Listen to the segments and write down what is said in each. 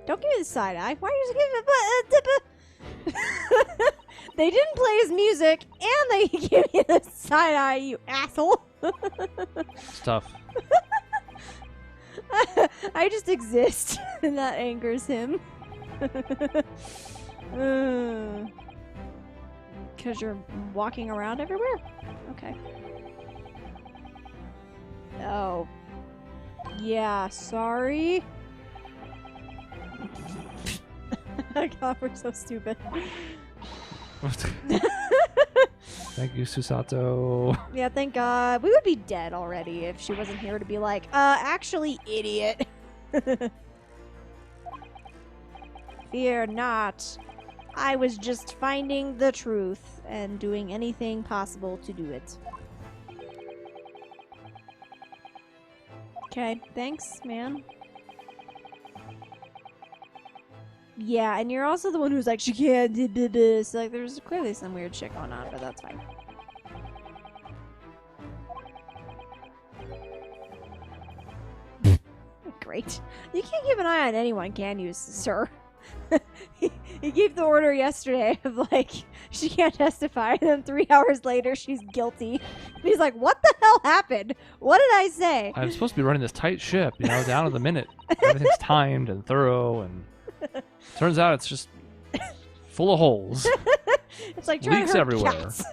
Don't give me the side eye. Why are you giving me? They didn't play his music, and they give me the side eye. You asshole. It's tough. I just exist, and that angers him. Because you're walking around everywhere? Okay. Oh. Yeah, sorry. God, we're so stupid. Thank you, Susato. Yeah, thank God. We would be dead already if she wasn't here to be like, actually, idiot. Fear not. I was just finding the truth and doing anything possible to do it. Okay, thanks, man. Yeah, and you're also the one who's like, she can't do this. Like, there's clearly some weird shit going on, but that's fine. Great. You can't keep an eye on anyone, can you, sir? He gave the order yesterday of, like, she can't testify, and then 3 hours later, she's guilty. And he's like, what the hell happened? What did I say? I'm supposed to be running this tight ship, you know, down to the minute. Everything's timed and thorough, and turns out it's just full of holes. It's like trying Leaks to hurt everywhere. cats.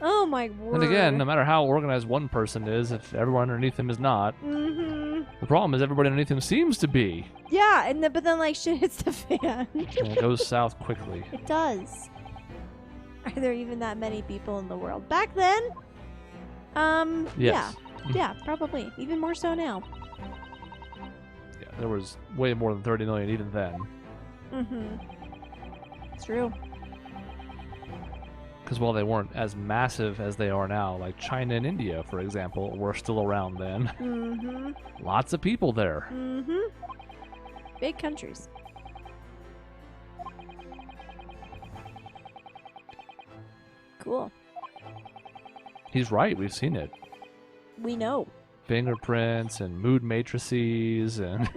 Oh, my word. And again, no matter how organized one person is, if everyone underneath him is not, the problem is everybody underneath him seems to be. Yeah, and but then, like, shit hits the fan. And it goes south quickly. It does. Are there even that many people in the world? Back then? Yes. Yeah, probably. Even more so now. Yeah, there was way more than 30 million even then. It's true. Because while they weren't as massive as they are now, like China and India, for example, were still around then. Lots of people there. Big countries. Cool. He's right, we've seen it. We know. Fingerprints and mood matrices and...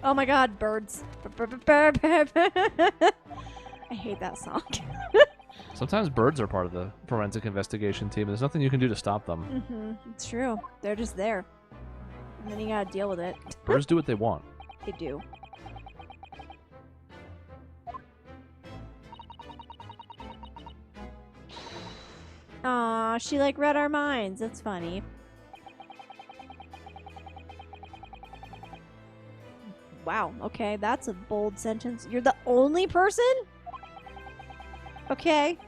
Oh my god, birds. I hate that song. Sometimes birds are part of the forensic investigation team. There's nothing you can do to stop them. It's true. They're just there. And then you gotta deal with it. Birds do what they want. They do. Aw, she like read our minds. That's funny. Wow, okay, that's a bold sentence. You're the only person? Okay.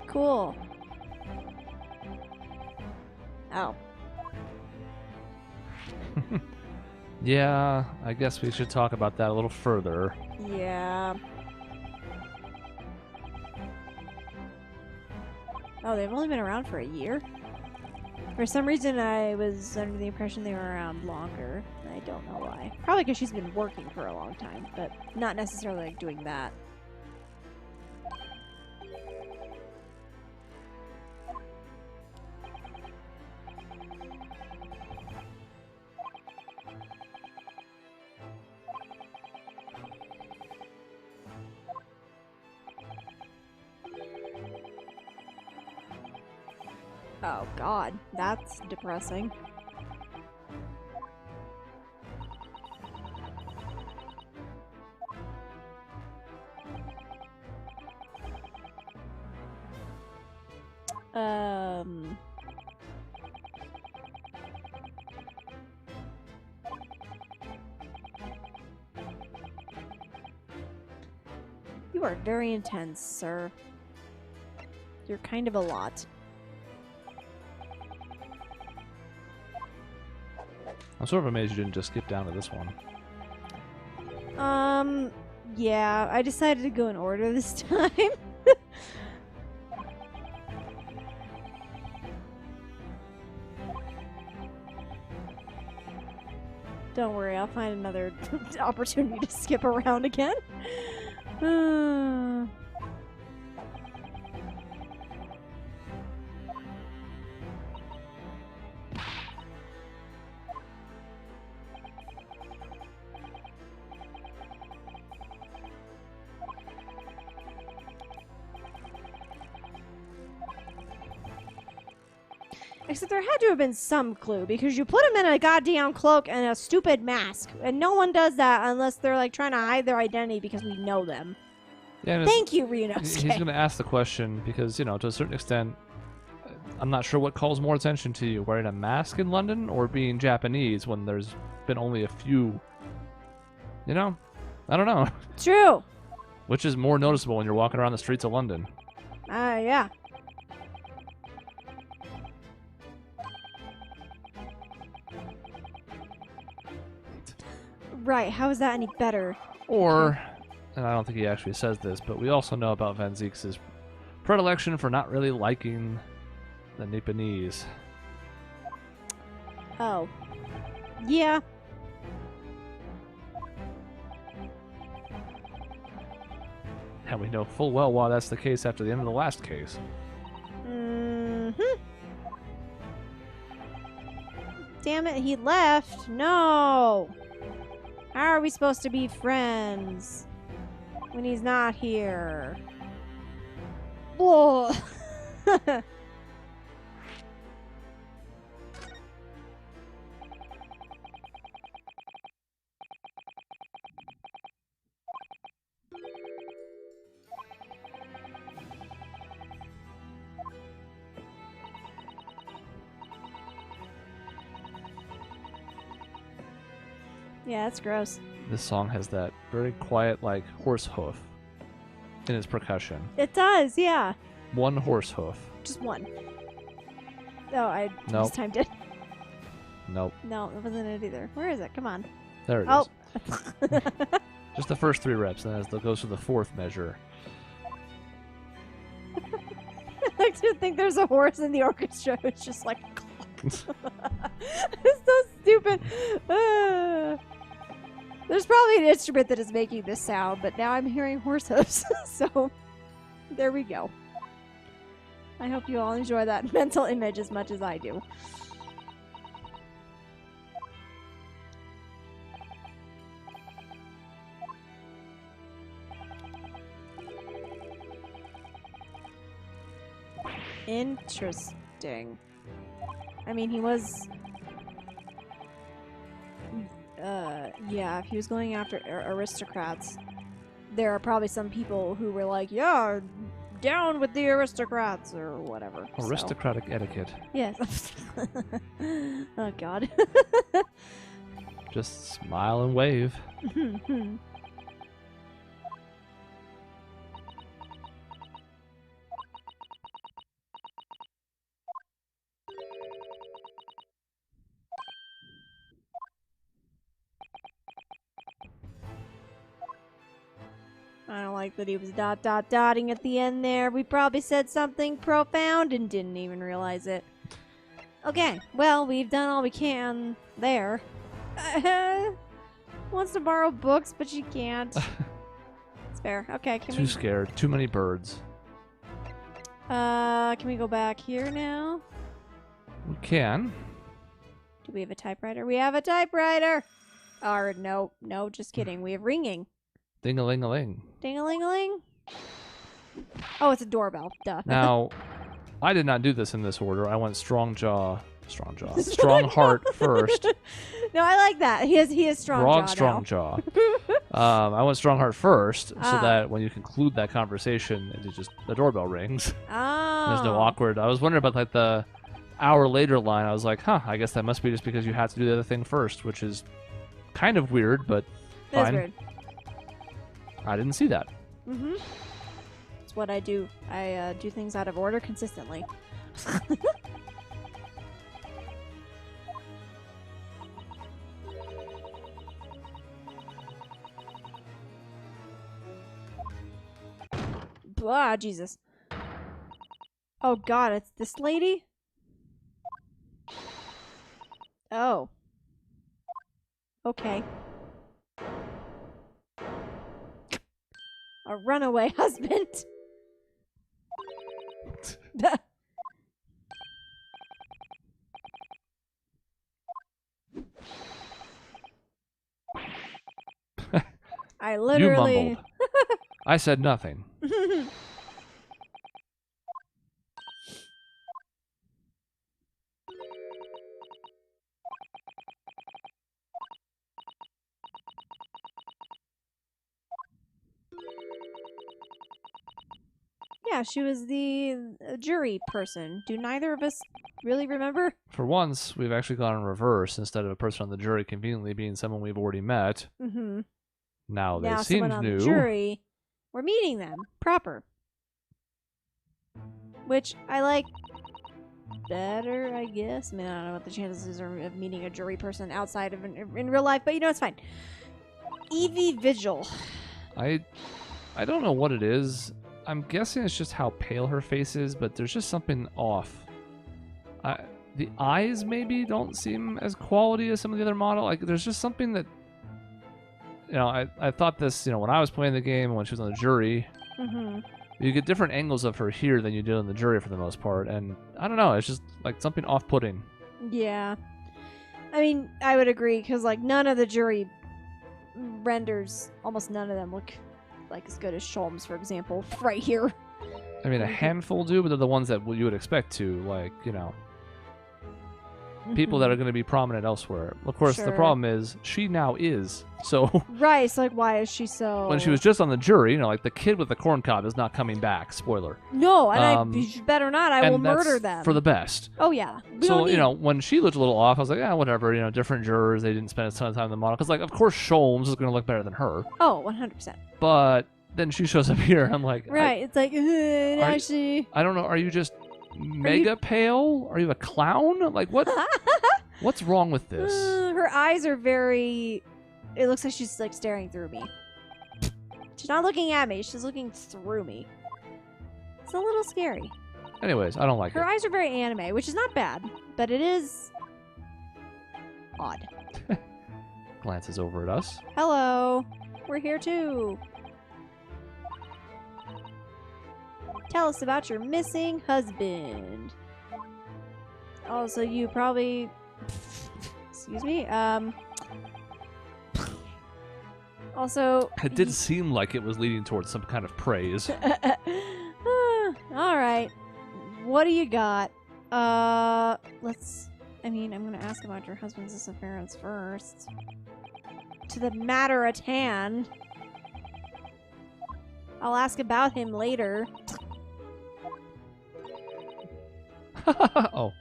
Cool. Oh. Yeah, I guess we should talk about that a little further. Yeah. Oh, they've only been around for a year? For some reason, I was under the impression they were around longer. I don't know why. Probably because she's been working for a long time, but not necessarily like doing that. Oh god, that's depressing. You are very intense, sir. You're kind of a lot. I'm sort of amazed you didn't just skip down to this one. Yeah, I decided to go in order this time. Don't worry, I'll find another opportunity to skip around again. Except there had to have been some clue, because you put him in a goddamn cloak and a stupid mask. And no one does that unless they're, like, trying to hide their identity because we know them. Yeah, Thank you, Ryunosuke. He's going to ask the question because, you know, to a certain extent, I'm not sure what calls more attention to you, wearing a mask in London or being Japanese when there's been only a few, you know? I don't know. True. Which is more noticeable when you're walking around the streets of London? Yeah. Right, how is that any better? Or, and I don't think he actually says this, but we also know about Van Zieks' predilection for not really liking the Nipponese. Oh. Yeah. And we know full well why that's the case after the end of the last case. Mm-hmm. Damn it, he left. No. How are we supposed to be friends when he's not here? Whoa. Yeah, that's gross. This song has that very quiet, like, horse hoof in its percussion. It does, yeah. One horse hoof. Just one. Oh, I Nope. mistimed it. Nope. No, that wasn't it either. Where is it? Come on. There it Oh. is. Just the first 3 reps, and as it goes to the 4th measure. I like to think there's a horse in the orchestra. It's just like... it's so stupid. There's probably an instrument that is making this sound, but now I'm hearing horse hooves. So, there we go. I hope you all enjoy that mental image as much as I do. Interesting. I mean, he was... yeah, if he was going after aristocrats, there are probably some people who were like, yeah, down with the aristocrats, or whatever. Aristocratic etiquette. Yes. Oh, God. Just smile and wave. I don't like that he was dotting at the end there. We probably said something profound and didn't even realize it. Okay, well, we've done all we can there. Wants to borrow books, but she can't. It's fair. Okay, Too scared. Too many birds. Can we go back here now? We can. Do we have a typewriter? We have a typewriter! Or no, just kidding. We have ringing. Ding-a-ling-a-ling. Ding-a-ling-a-ling. Oh, it's a doorbell. Duh. Now, I did not do this in this order. I went strong heart first. No, I like that. He is strong jaw. I went strong heart first, so that when you conclude that conversation, it just the doorbell rings. Oh. There's no awkward. I was wondering about like the hour later line. I was like, huh, I guess that must be just because you had to do the other thing first, which is kind of weird, but fine. That's weird. I didn't see that. Mm-hmm. It's what I do. I do things out of order consistently. Ah, Jesus. Oh, God, it's this lady? Oh. Okay. A runaway husband. I literally... You mumbled. I said nothing. Yeah, she was the jury person. Do neither of us really remember? For once, we've actually gone in reverse. Instead of a person on the jury conveniently being someone we've already met, Mm-hmm. now they Now seem someone on new. the jury, we're meeting them proper, which I like better, I guess. I mean, I don't know what the chances are of meeting a jury person outside of in real life, but you know, it's fine. Evie Vigil. I don't know what it is. I'm guessing it's just how pale her face is, but there's just something off. The eyes maybe don't seem as quality as some of the other model. Like there's just something that, you know, I thought this, you know, when I was playing the game, when she was on the jury, Mm-hmm. you get different angles of her here than you do in the jury for the most part, and I don't know, it's just like something off-putting. Yeah. I mean, I would agree, because, like, none of the jury renders, almost none of them look like as good as Sholmes, for example, right here. I mean, a handful do, but they're the ones that you would expect to, like, you know, people that are going to be prominent elsewhere. Of course, the Sure. problem is she now is. So Right, it's like, why is she so... when she was just on the jury, you know, like the kid with the corn cob is not coming back. Spoiler. No, and you better not. I and will that's murder them. for the best. Oh, yeah. So, you know, when she looked a little off, I was like, yeah, whatever. You know, different jurors, they didn't spend a ton of time in the model. Because, like, of course, Sholmes is going to look better than her. Oh, 100%. But then she shows up here, and I'm like, Right, it's like, now she... I don't know. Are you just mega pale? Are you a clown? Like, what? What's wrong with this? Her eyes are very... It looks like she's, like, staring through me. She's not looking at me. She's looking through me. It's a little scary. Anyways, I don't like Her it. eyes are very anime, which is not bad, but it is... odd. Glances over at us. Hello. We're here, too. Tell us about your missing husband. Also, you probably... Excuse me. Also... It did seem like it was leading towards some kind of praise. Alright. What do you got? Let's... I mean, I'm gonna ask about your husband's disappearance first. To the matter at hand. I'll ask about him later. Oh.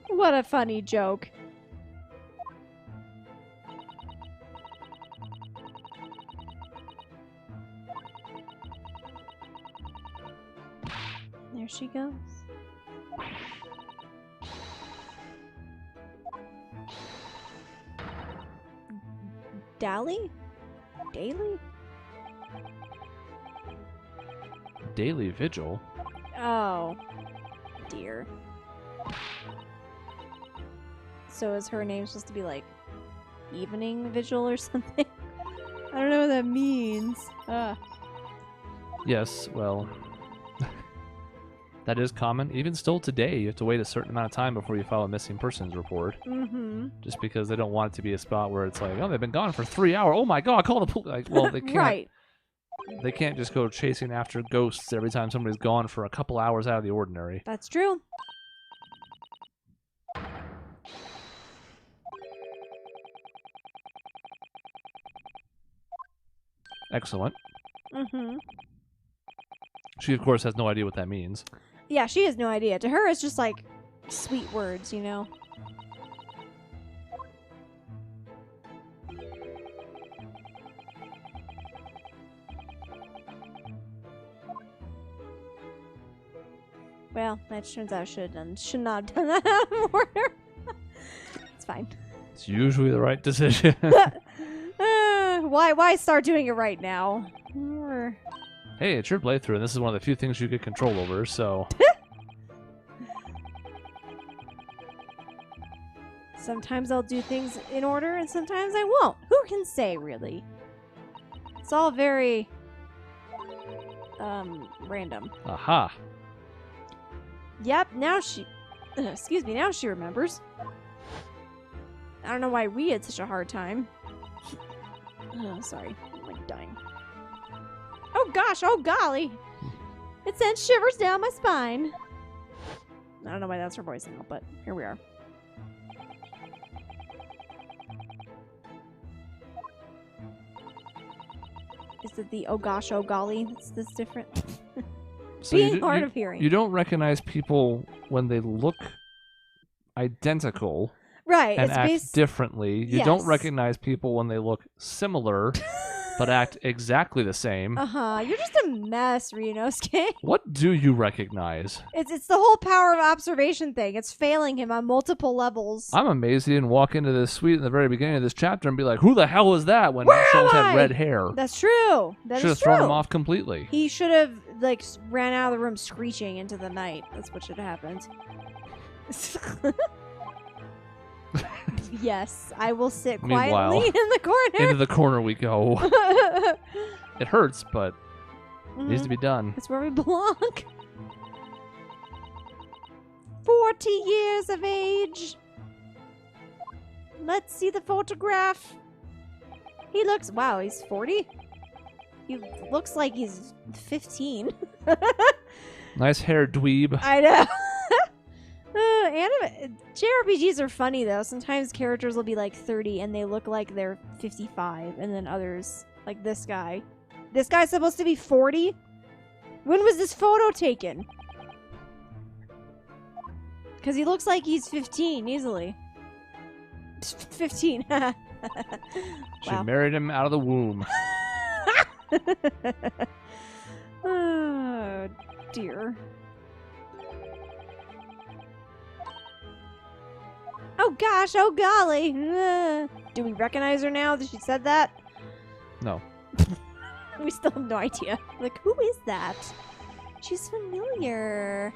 What a funny joke. There she goes. Dally? Daily? Daily vigil? Oh. Dear. So is her name supposed to be like evening vigil or something? I don't know what that means. Yes, well... that is common. Even still today, you have to wait a certain amount of time before you file a missing persons report. Mm-hmm. Just because they don't want it to be a spot where it's like, oh, they've been gone for 3 hours. Oh my god, call the police. Like, well, they can't. Right. They can't just go chasing after ghosts every time somebody's gone for a couple hours out of the ordinary. That's true. Excellent. Mm-hmm. She, of course, has no idea what that means. Yeah, she has no idea. To her, it's just like sweet words, you know? Well, that turns out I should not have done that out of order. It's fine. It's usually the right decision. Why start doing it right now? Hey, it's your playthrough, and this is one of the few things you get control over, so... Sometimes I'll do things in order, and sometimes I won't. Who can say, really? It's all very... random. Aha. Yep, now she... excuse me, now she remembers. I don't know why we had such a hard time. Oh, sorry. I'm like dying. Oh gosh, oh golly! It sent shivers down my spine. I don't know why that's her voice now, but here we are. almost did the oh gosh, oh golly. That's different. So Being hard of hearing. You don't recognize people when they look identical Right. and It's act differently. You don't Yes. recognize people when they look similar but act exactly the same. You're just a mess, Ryunosuke. What do you recognize? It's the whole power of observation thing. It's failing him on multiple levels. I'm amazed he didn't walk into this suite in the very beginning of this chapter and be like, who the hell was that when Where Souls am had I? red hair? That's true. That Should is have thrown true. him off completely. He should have like ran out of the room screeching into the night. That's what should have happened. Yes, I will sit Meanwhile, quietly in the corner. Into the corner we go. It hurts, but it needs to be done. That's where we belong. 40 years of age. Let's see the photograph. He looks, wow, he's 40? He looks like he's 15. Nice hair, dweeb. I know. JRPGs are funny though. Sometimes characters will be like 30 and they look like they're 55, and then others, like this guy. This guy's supposed to be 40? When was this photo taken? Because he looks like he's 15 easily. 15. She Wow. married him out of the womb. Oh, dear. Oh gosh, oh golly. Do we recognize her now that she said that? No. We still have no idea. Like, who is that? She's familiar.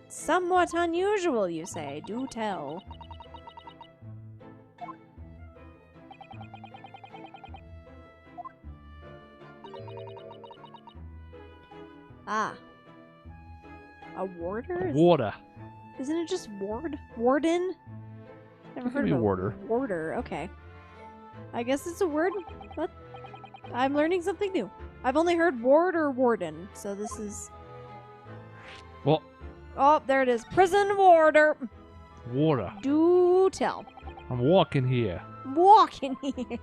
Somewhat unusual, you say. Do tell. Ah. A warder? Water. Isn't it just ward? Warden? Never It could heard be of a warder. Warder, okay. I guess it's a word. What? I'm learning something new. I've only heard ward or warden, so this is... Well, Oh, there it is. Prison warder. water. Do tell. I'm walking here. Walk in here.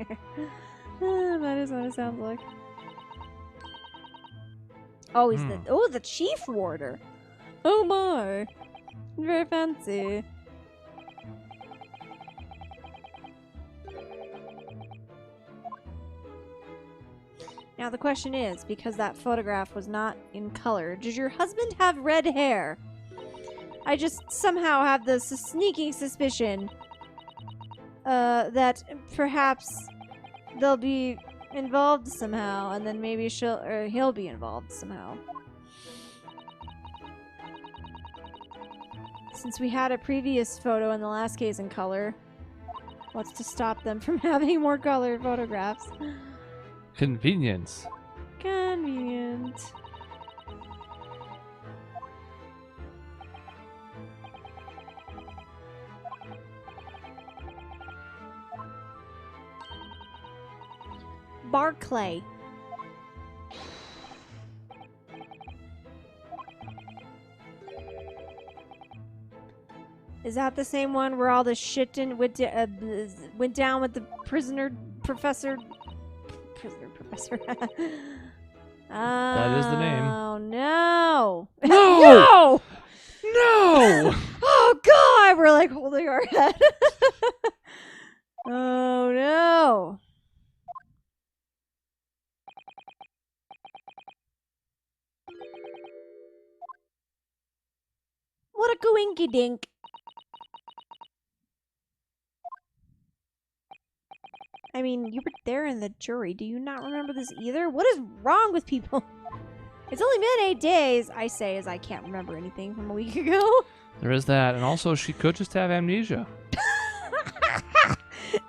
That is what it sounds like. Oh, he's the chief warder. Oh my. Very fancy. Now the question is, because that photograph was not in color, does your husband have red hair? I just somehow have the sneaking suspicion that perhaps they'll be involved somehow, and then maybe he'll be involved somehow. Since we had a previous photo in the last case in color, what's to stop them from having more color photographs? Convenience. Convenient. Barclay. Is that the same one where all the shit went down with the prisoner professor? That is the name. Oh no! No! No! No! Oh god! We're like holding our head. Oh no! What a goinky dink! I mean, you were there in the jury. Do you not remember this either? What is wrong with people? It's only been 8 days, I say, as I can't remember anything from a week ago. There is that, and also she could just have amnesia.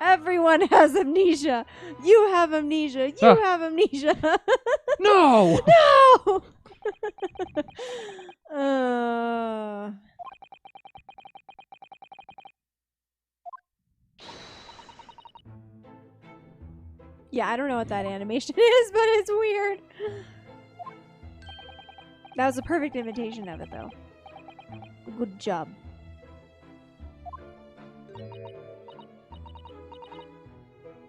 Everyone has amnesia. You have amnesia. You have amnesia. No! No! Yeah, I don't know what that animation is, but it's weird. That was a perfect imitation of it, though. Good job.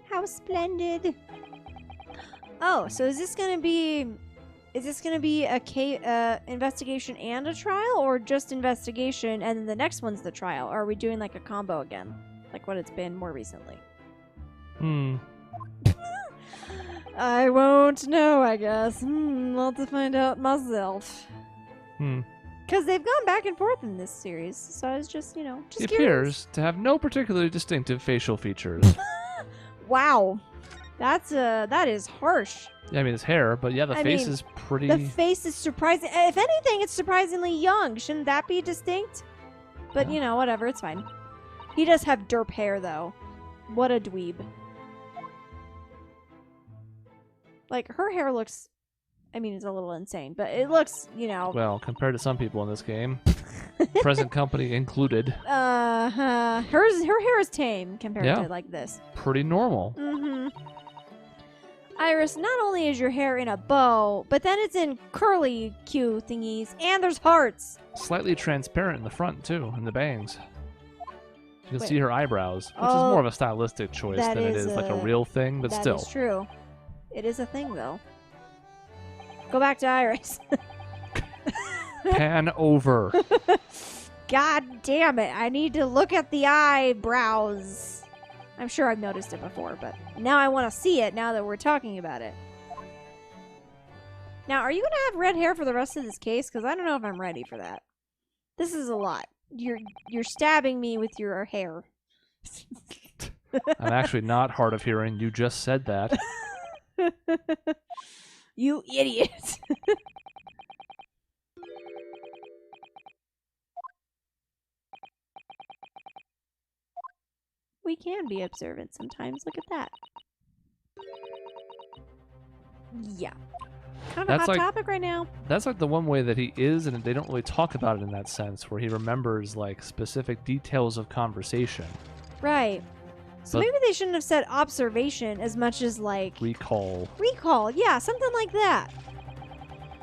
How splendid. Oh, so is this gonna be a investigation and a trial, or just investigation and then the next one's the trial? Or are we doing like a combo again, like what it's been more recently? I won't know, I guess. I'll have to find out myself. Because they've gone back and forth in this series, so I was just, just He curious. appears to have no particularly distinctive facial features. Wow, that is harsh. Yeah, I mean his hair, but yeah, the face mean, is pretty. The face is surprising. If anything, it's surprisingly young. Shouldn't that be distinct? But whatever, it's fine. He does have derp hair, though. What a dweeb. Like, her hair looks, it's a little insane, but it looks, Well, compared to some people in this game, present company included. Her hair is tame compared Yeah. to, like, this. Pretty normal. Iris, not only is your hair in a bow, but then it's in curly Q thingies, and there's hearts. Slightly transparent in the front, too, in the bangs. You can Wait. see her eyebrows, which is Oh, more of a stylistic choice that than it is is like a a- real thing, but That still. is true. It is a thing, though. Go back to Iris. Pan over. God damn it. I need to look at the eyebrows. I'm sure I've noticed it before, but now I want to see it now that we're talking about it. Now, are you going to have red hair for the rest of this case? Because I don't know if I'm ready for that. This is a lot. You're stabbing me with your hair. I'm actually not hard of hearing. You just said that. You idiot. We can be observant sometimes. Look at that. Yeah. Kind of That's a hot like- topic right now. That's like the one way that he is, and they don't really talk about it in that sense, where he remembers like specific details of conversation. Right. So But- maybe they shouldn't have said observation as much as like Recall. recall. Yeah, something like that.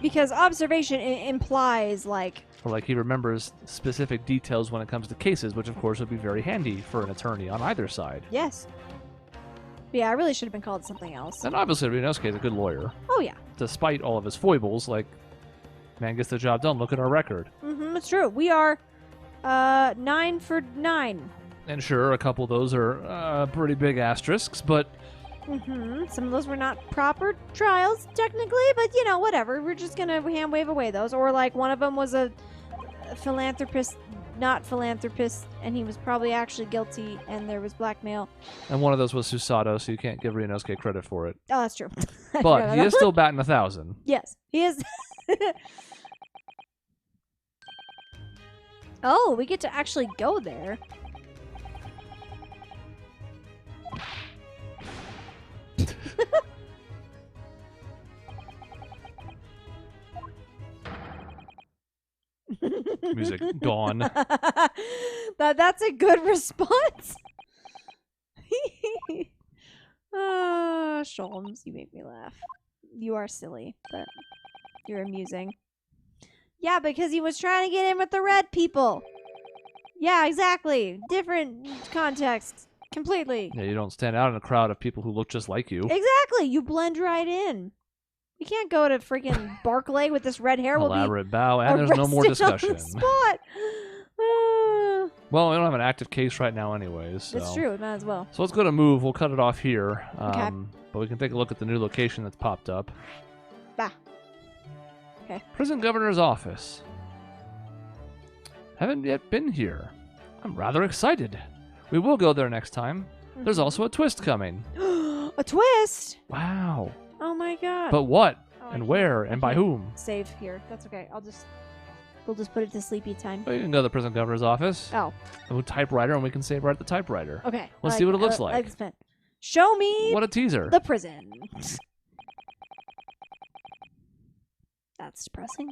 Because observation implies like Or like he remembers specific details when it comes to cases, which of course would be very handy for an attorney on either side. yes. Yeah, I really should have been called something else. And obviously Ryunosuke is a good lawyer. Oh yeah. Despite all of his foibles, like, man gets the job done. Look at our record. It's true. We are 9 for 9. And sure, a couple of those are pretty big asterisks, but Some of those were not proper trials, technically, but whatever. We're just gonna hand wave away those. Or like one of them was a philanthropist, not philanthropist, and he was probably actually guilty, and there was blackmail. and one of those was Susato, so you can't give Ryunosuke credit for it. Oh, that's true. I forgot But about he that. is still batting 1,000. Yes, he is. Oh, we get to actually go there. Music gone. That's a good response. Sholmes, you make me laugh. You are silly, but you're amusing. Yeah, because he was trying to get in with the red people. Yeah, exactly. Different context. Completely. Yeah, you don't stand out in a crowd of people who look just like you. Exactly. You blend right in. We can't go to freaking Barclay with this red hair. We'll be Elaborate bow, and there's no more arrested on discussion. the spot. Well, we don't have an active case right now anyways. So. It's true. We might as well. So let's go to move. We'll cut it off here. Okay. But we can take a look at the new location that's popped up. Bah. Okay. Prison Governor's Office. Haven't yet been here. I'm rather excited. We will go there next time. There's also a twist coming. A twist. Wow. Oh my god. But what? Oh, I And can't- where? I And by can't whom? Save here. That's okay. We'll just put it to sleepy time. Well, you can go to the Prison Governor's Office. Oh, With typewriter, and we can save right at the typewriter. okay. Let's I see what it I looks I like. this pen. Show me What a teaser. the prison. That's depressing.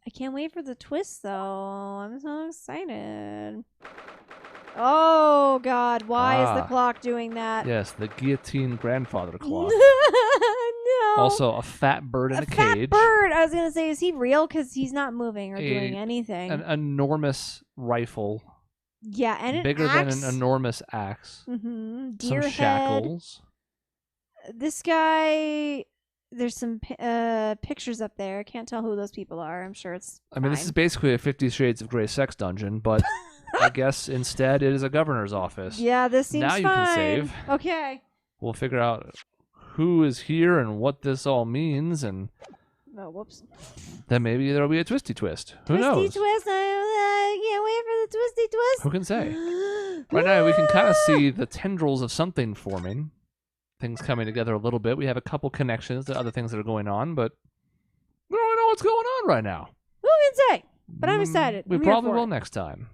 I can't wait for the twist, though. I'm so excited. Oh, God. Why is the clock doing that? Yes, the guillotine grandfather clock. No. Also, a fat bird in a fat cage. bird. I was going to say, is he real? Because he's not moving or doing anything. An enormous rifle. Yeah, and bigger an axe. than an enormous axe. Mm-hmm. Some Deer head. shackles. This guy... There's some pictures up there. I can't tell who those people are. I'm sure it's I mean, this is basically a 50 Shades of Grey sex dungeon, but I guess instead it is a governor's office. Yeah, this seems fine. Now you can save. Okay. We'll figure out who is here and what this all means, and oh, whoops. Then maybe there'll be a twisty twist. Who knows? Twisty twist. I can't wait for the twisty twist. Who can say? Right now, we can kind of see the tendrils of something forming. Things coming together a little bit. We have a couple connections to other things that are going on, but we don't really know what's going on right now. Who can say? But I'm excited. We I'm here probably for will it. next time.